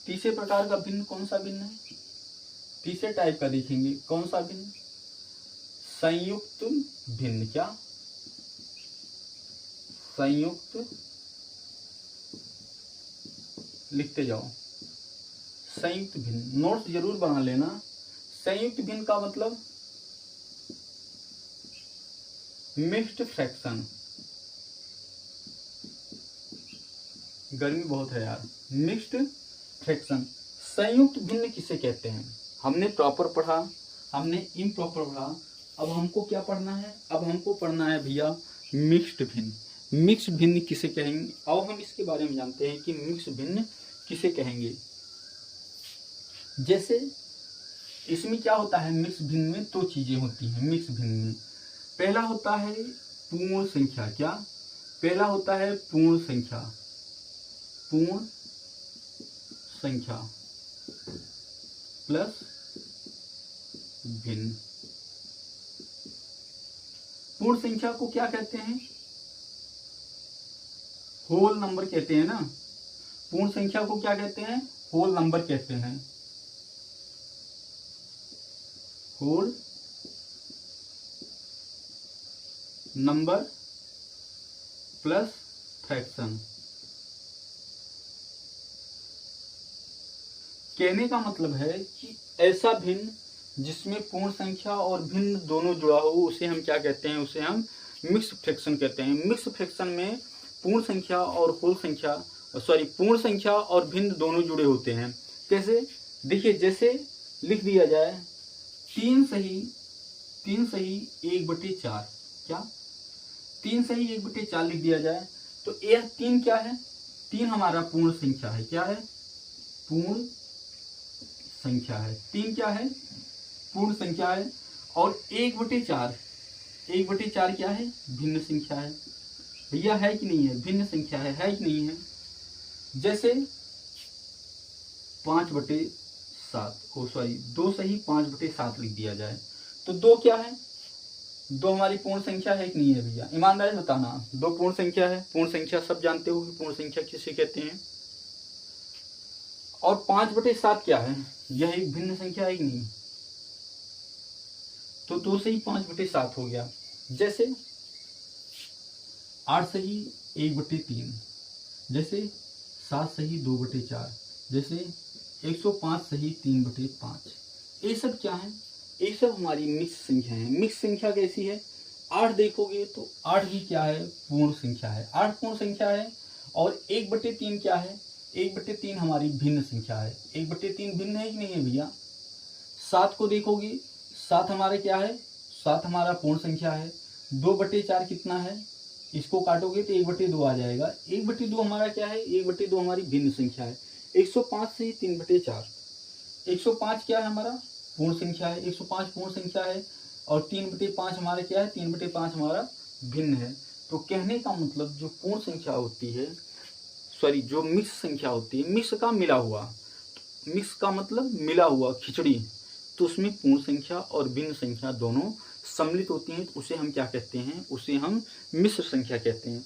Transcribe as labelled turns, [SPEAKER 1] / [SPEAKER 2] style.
[SPEAKER 1] तीसरे प्रकार का भिन्न कौन सा भिन्न है? तीसरे टाइप का देखेंगे, कौन सा भिन्न? संयुक्त भिन्न। क्या? संयुक्त, लिखते जाओ, संयुक्त भिन्न, नोट्स जरूर बना लेना। संयुक्त भिन्न का मतलब मिक्स्ड फ्रैक्शन। गर्मी बहुत है यार। मिक्स्ड फ्रैक्शन, संयुक्त भिन्न किसे कहते हैं? हमने प्रॉपर पढ़ा, हमने इम्प्रॉपर पढ़ा, अब हमको क्या पढ़ना है? अब हमको पढ़ना है भैया मिक्स्ड भिन्न। मिक्स्ड भिन्न किसे कहेंगे? अब हम इसके बारे में जानते हैं कि मिक्स्ड भिन्न किसे कहेंगे। जैसे इसमें क्या होता है, मिक्स भिन्न में दो चीजें होती हैं मिक्स भिन्न में। पहला होता है पूर्ण संख्या। क्या? पहला होता है पूर्ण संख्या। पूर्ण संख्या प्लस भिन्न। पूर्ण संख्या को क्या कहते हैं? होल नंबर कहते हैं ना। पूर्ण संख्या को क्या कहते हैं? होल नंबर कहते हैं। Whole number plus fraction. कहने का मतलब है कि ऐसा भिन्न जिसमें पूर्ण संख्या और भिन्न दोनों जुड़ा हो उसे हम क्या कहते हैं? उसे हम मिक्स फ्रैक्शन कहते हैं। मिक्स फ्रैक्शन में पूर्ण संख्या और होल संख्या, पूर्ण संख्या और भिन्न दोनों जुड़े होते हैं। कैसे? देखिए, जैसे लिख दिया जाए 3 सही 1/4। क्या? 3 सही 1/4 लिख दिया जाए तो यह 3 क्या है? 3 हमारा पूर्ण संख्या है। क्या है? पूर्ण संख्या है। 3 क्या है? पूर्ण संख्या है। और 1/4 क्या है? भिन्न संख्या है। भैया है कि नहीं है? भिन्न संख्या है कि नहीं है? जैसे 2 सही 5/7 लिख दिया जाए तो 2 क्या है? 2 हमारी पूर्ण संख्या है कि नहीं है भैया? ईमानदारी से बताना। 2 पूर्ण संख्या है। पूर्ण संख्या सब जानते हो कि पूर्ण संख्या किसे कहते हैं। और 5/7 क्या है? यह एक भिन्न संख्या है कि नहीं? तो 2 सही 5/7 हो गया। जैसे 8 सही 1/3, जैसे 7 सही 2/4, जैसे 105 सही 3/5। ये सब क्या है? ये सब हमारी मिक्स संख्या है। मिक्स संख्या कैसी है? 8 देखोगे तो 8 भी क्या है? पूर्ण संख्या है। 8 पूर्ण संख्या है। और 1/3 क्या है? 1/3 हमारी भिन्न संख्या है। 1/3 भिन्न है कि नहीं है भैया? 7 को देखोगे, 7 हमारा क्या है? 7 हमारा पूर्ण संख्या है। 2/4 कितना है? इसको काटोगे तो 1/2 आ जाएगा। 1/2 हमारा क्या है? 1/2 हमारी भिन्न संख्या है। 105 से 3/4। 105 क्या है? हमारा पूर्ण संख्या है। 105 पूर्ण संख्या है। और 3/5 हमारा क्या है? 3/5 हमारा भिन्न है। तो कहने का मतलब जो पूर्ण संख्या होती है, जो मिक्स संख्या होती है, मिक्स का मिला हुआ, मिक्स का मतलब मिला हुआ खिचड़ी, तो उसमें पूर्ण संख्या और भिन्न संख्या दोनों सम्मिलित होती हैं। तो उसे हम क्या कहते हैं? उसे हम मिश्र संख्या कहते हैं।